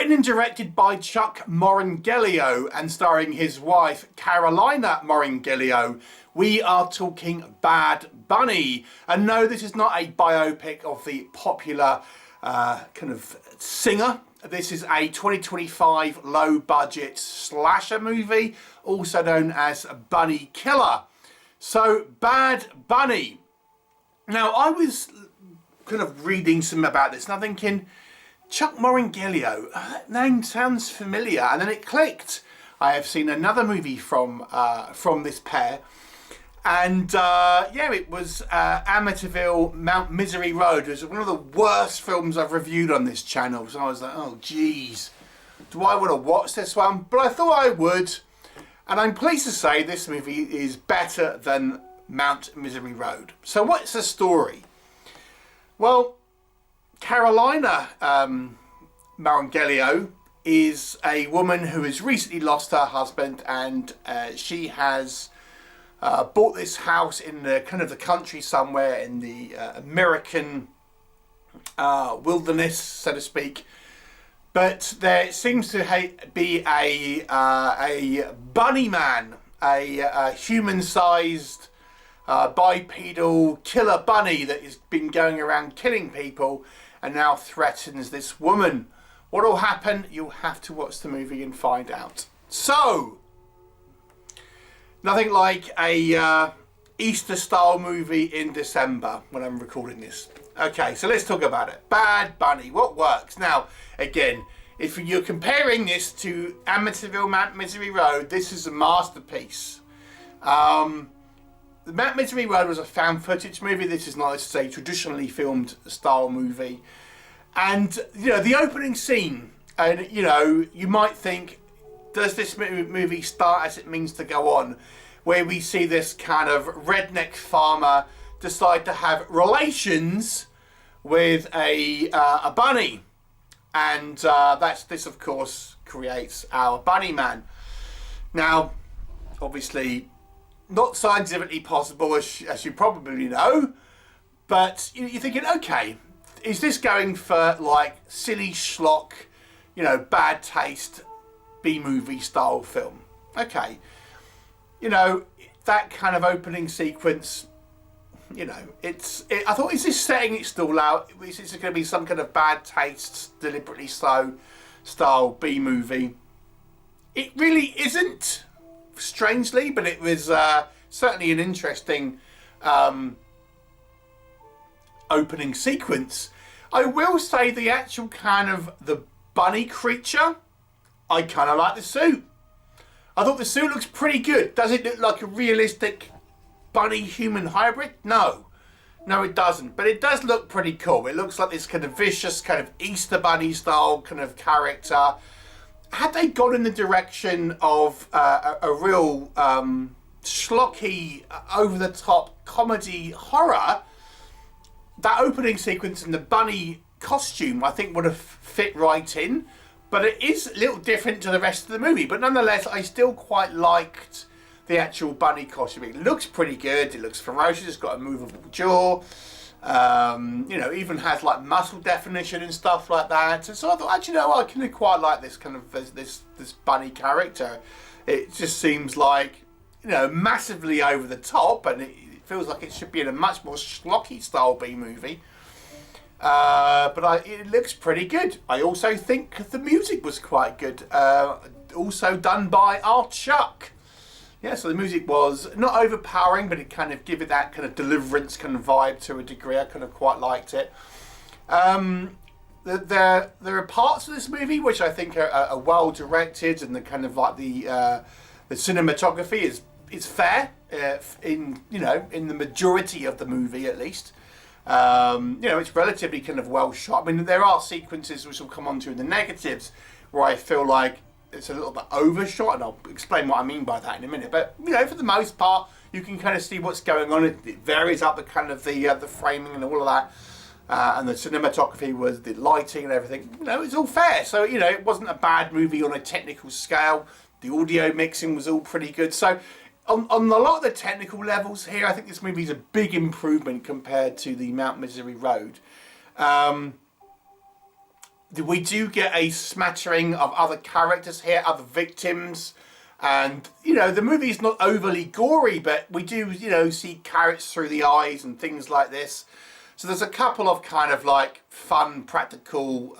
Written and directed by Chuck Morrongiello and starring his wife Karolina Morrongiello, we are talking Bad Bunny. And no, this is not a biopic of the popular kind of singer. This is a 2025 low-budget slasher movie, also known as Bunny Killer. So, Bad Bunny. Now, I was kind of reading some about this and I'm thinking, Chuck Morrongiello, that name sounds familiar, and then it clicked. I have seen another movie from this pair, and yeah, it was Amityville Mount Misery Road. It was one of the worst films I've reviewed on this channel, so I was like, oh geez, do I want to watch this one? But I thought I would, and I'm pleased to say this movie is better than Mount Misery Road. So what's the story? Well, Karolina Morrongiello is a woman who has recently lost her husband, and she has bought this house in the kind of the country somewhere in the American wilderness, so to speak. But there seems to be a bunny man, a human-sized bipedal killer bunny that has been going around killing people and now threatens this woman. What will happen? You'll have to watch the movie and find out. So, nothing like a Easter style movie in December when I'm recording this. Okay, so let's talk about it. Bad Bunny, what works? Now, again, if you're comparing this to Amityville Mount Misery Road, this is a masterpiece. The Mount Misery Road was a found footage movie. This is not, let's say, traditionally filmed style movie. And, you know, the opening scene, and, you know, you might think, does this movie start as it means to go on? Where we see this kind of redneck farmer decide to have relations with a bunny. And this, of course, creates our bunny man. Now, obviously, not scientifically possible, as you probably know, but you're thinking, okay, is this going for like silly schlock, you know, bad taste, B-movie style film? Okay, you know, that kind of opening sequence, you know, I thought, is this setting it stall out? Is this going to be some kind of bad taste, deliberately slow style B-movie? It really isn't. Strangely, but it was certainly an interesting opening sequence. I will say the actual kind of the bunny creature, I kind of like the suit. I thought the suit looks pretty good. Does it look like a realistic bunny human hybrid? No, it doesn't, but it does look pretty cool. It looks like this kind of vicious kind of Easter bunny style kind of character. Had they gone in the direction of a real schlocky, over-the-top comedy horror, that opening sequence in the bunny costume, I think, would have fit right in. But it is a little different to the rest of the movie. But nonetheless, I still quite liked the actual bunny costume. It looks pretty good. It looks ferocious. It's got a movable jaw. You know, even has like muscle definition and stuff like that. And so I thought, actually, no, I can quite like this kind of this bunny character. It just seems like, you know, massively over the top, and it feels like it should be in a much more schlocky style B movie. But it looks pretty good. I also think the music was quite good. Also done by FriedChuck. Yeah, so the music was not overpowering, but it kind of gave it that kind of deliverance kind of vibe to a degree. I kind of quite liked it. There are parts of this movie which I think are well directed, and the kind of like the cinematography is fair in the majority of the movie at least. You know, it's relatively kind of well shot. I mean, there are sequences which we'll come on to in the negatives where I feel like it's a little bit overshot, and I'll explain what I mean by that in a minute. But, you know, for the most part, you can kind of see what's going on. It varies up the kind of the framing and all of that. And the cinematography was the lighting and everything. You know, it's all fair. So, you know, it wasn't a bad movie on a technical scale. The audio mixing was all pretty good. So, on a lot of the technical levels here, I think this movie is a big improvement compared to the Mount Misery Road. we do get a smattering of other characters here, other victims. And, you know, the movie's not overly gory, but we do, you know, see carrots through the eyes and things like this. So there's a couple of kind of like fun, practical,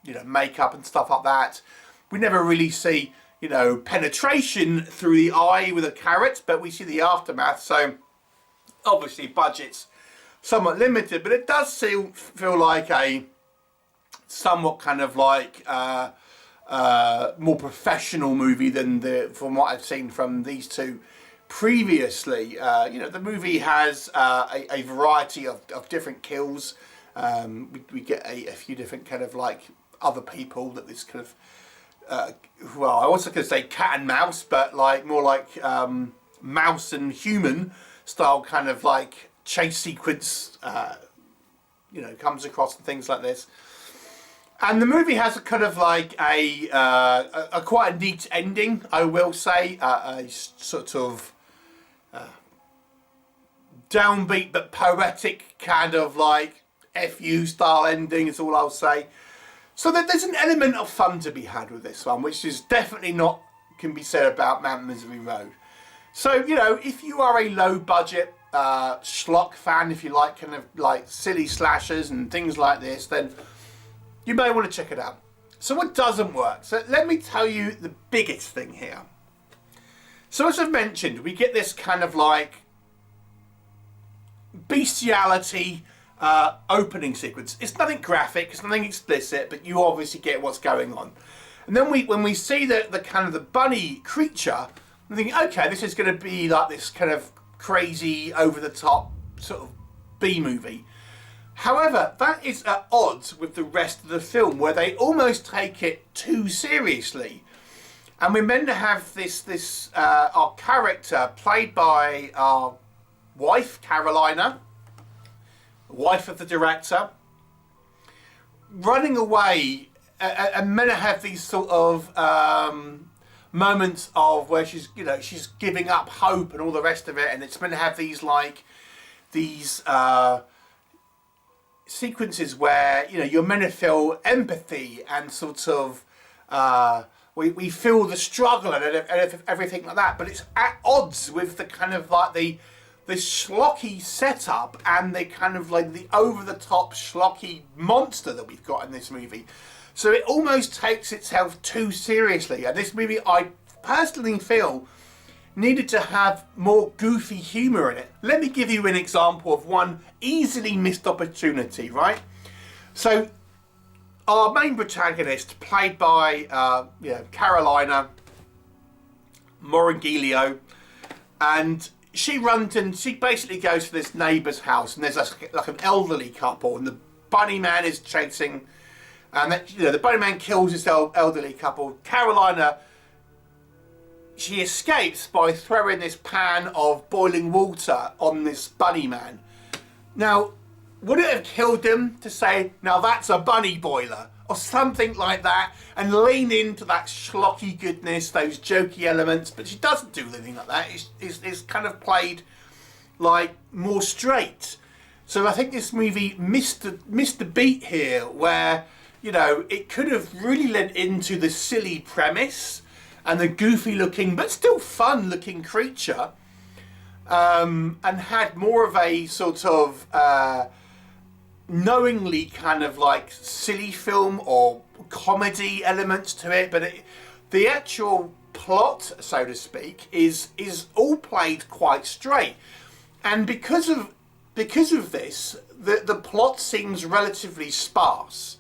you know, makeup and stuff like that. We never really see, you know, penetration through the eye with a carrot, but we see the aftermath. So obviously budget's somewhat limited, but it does feel like a somewhat kind of like more professional movie than from what I've seen from these two previously. You know, the movie has a variety of different kills. We get a few different kind of like other people that this kind of well, I was going to say cat and mouse, but like more like mouse and human style kind of like chase sequence, you know, comes across and things like this. And the movie has a kind of like a quite a neat ending, I will say, a sort of downbeat but poetic kind of like FU style ending is all I'll say. So there's an element of fun to be had with this one, which is definitely not can be said about Mount Misery Road. So, you know, if you are a low budget schlock fan, if you like kind of like silly slashers and things like this, then you may want to check it out. So what doesn't work? So let me tell you the biggest thing here. So as I've mentioned, we get this kind of like bestiality opening sequence. It's nothing graphic, it's nothing explicit, but you obviously get what's going on. And then when we see the kind of the bunny creature, I'm thinking, okay, this is going to be like this kind of crazy, over the top sort of B movie. However, that is at odds with the rest of the film, where they almost take it too seriously. And we're meant to have this our character played by our wife, Karolina, wife of the director, running away, and meant to have these sort of moments of where she's, you know, she's giving up hope and all the rest of it, and it's meant to have these like these sequences where, you know, you're meant to feel empathy and sort of we feel the struggle and everything like that, but it's at odds with the kind of like the schlocky setup and the kind of like the over-the-top schlocky monster that we've got in this movie. So it almost takes itself too seriously, and this movie, I personally feel, needed to have more goofy humour in it. Let me give you an example of one easily missed opportunity, right? So our main protagonist, played by Karolina, Morrongiello, and she runs and she basically goes to this neighbour's house, and there's like an elderly couple, and the bunny man is chasing, and that, you know, the bunny man kills this elderly couple. Karolina, she escapes by throwing this pan of boiling water on this bunny man. Now, would it have killed them to say, now that's a bunny boiler, or something like that, and lean into that schlocky goodness, those jokey elements? But she doesn't do anything like that. It's kind of played like more straight. So I think this movie missed the beat here, where, you know, it could have really lent into the silly premise and the goofy looking but still fun looking creature, and had more of a sort of knowingly kind of like silly film or comedy elements to it, but the actual plot, so to speak, is all played quite straight. And because of this, the plot seems relatively sparse.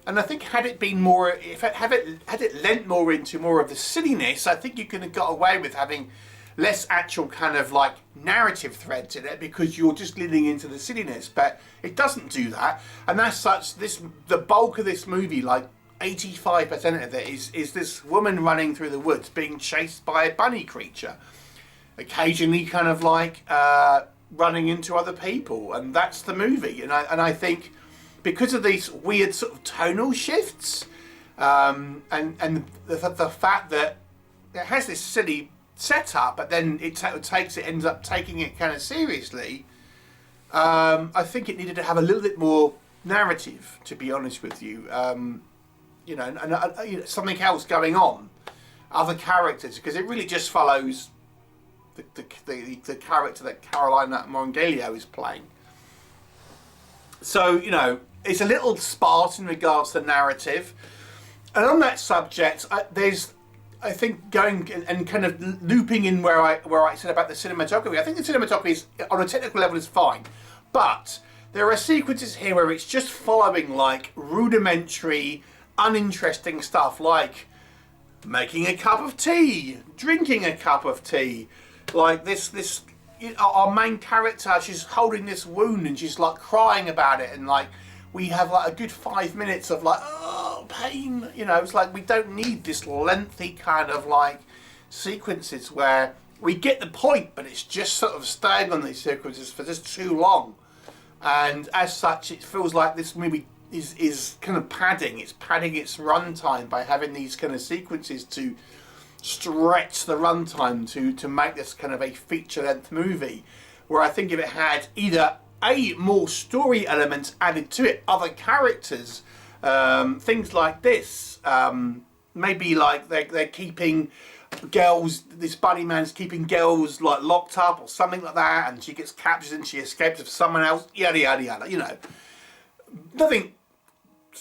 And I think had it been more, had it lent more into more of the silliness, I think you could have got away with having less actual kind of like narrative threads in it, because you're just leaning into the silliness. But it doesn't do that, and as such, the bulk of this movie, like 85% of it, is this woman running through the woods being chased by a bunny creature, occasionally kind of like running into other people, and that's the movie. And I think, because of these weird sort of tonal shifts, and the fact that it has this silly setup, but then it ends up taking it kind of seriously, I think it needed to have a little bit more narrative, to be honest with you. You know, and you know, something else going on, other characters, because it really just follows the character that Karolina Morrongiello is playing. So, you know, it's a little sparse in regards to narrative. And on that subject, I think going and kind of looping in where I said about the cinematography. I think the cinematography is, on a technical level, is fine, but there are sequences here where it's just following like rudimentary, uninteresting stuff, like making a cup of tea, drinking a cup of tea, like this. Our main character, she's holding this wound and she's like crying about it, and like we have like a good 5 minutes of like, oh, pain, you know. It's like we don't need this lengthy kind of like sequences where we get the point, but it's just sort of staying on these sequences for just too long. And as such, it feels like this movie is kind of padding. It's padding its runtime by having these kind of sequences to stretch the runtime to make this kind of a feature-length movie. Where I think if it had either more story elements added to it, other characters, things like this, maybe like they're keeping girls, this bunny man's keeping girls like locked up or something like that, and she gets captured and she escapes with someone else, yada yada yada, you know. Nothing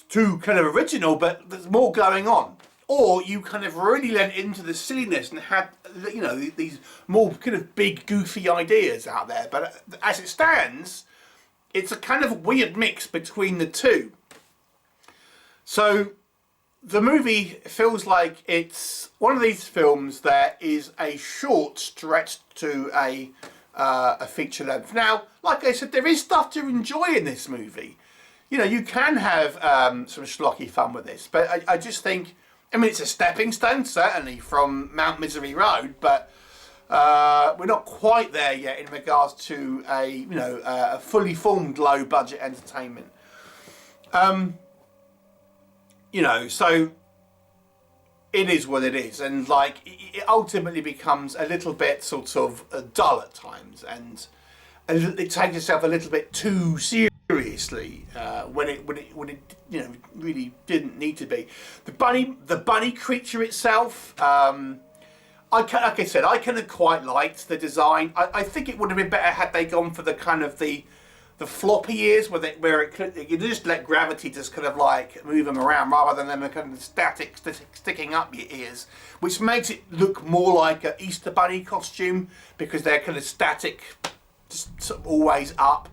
too kind of original, but there's more going on. Or you kind of really lent into the silliness and had, you know, these more kind of big goofy ideas out there. But as it stands, it's a kind of weird mix between the two. So the movie feels like it's one of these films that is a short stretch to a feature length. Now, like I said, there is stuff to enjoy in this movie. You know, you can have some schlocky fun with this, but I just think, I mean, it's a stepping stone, certainly, from Mount Misery Road, but we're not quite there yet in regards to a fully formed low-budget entertainment. You know, so it is what it is, and like it ultimately becomes a little bit sort of dull at times, and it takes itself a little bit too seriously when it you know really didn't need to be. The bunny creature itself, like I said, I kind of quite liked the design. I think it would have been better had they gone for the kind of the floppy ears where you just let gravity just kind of like move them around rather than them kind of static sticking up your ears, which makes it look more like an Easter Bunny costume because they're kind of static, just sort of always up.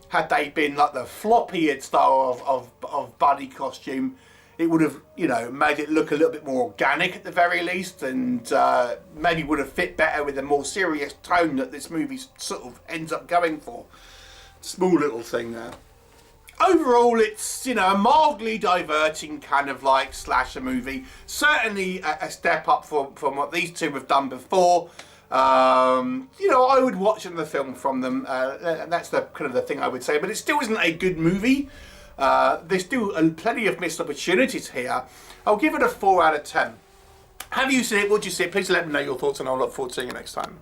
Had they been like the floppy-eared style of bunny costume, it would have, you know, made it look a little bit more organic at the very least, and maybe would have fit better with the more serious tone that this movie sort of ends up going for. Small little thing there. Overall, it's, you know, a mildly diverting kind of like slasher movie. Certainly a step up from what these two have done before. You know, I would watch another film from them. And that's the kind of the thing I would say. But it still isn't a good movie. There's still plenty of missed opportunities here. I'll give it a 4 out of 10. Have you seen it? What do you see? Please let me know your thoughts, and I'll look forward to seeing you next time.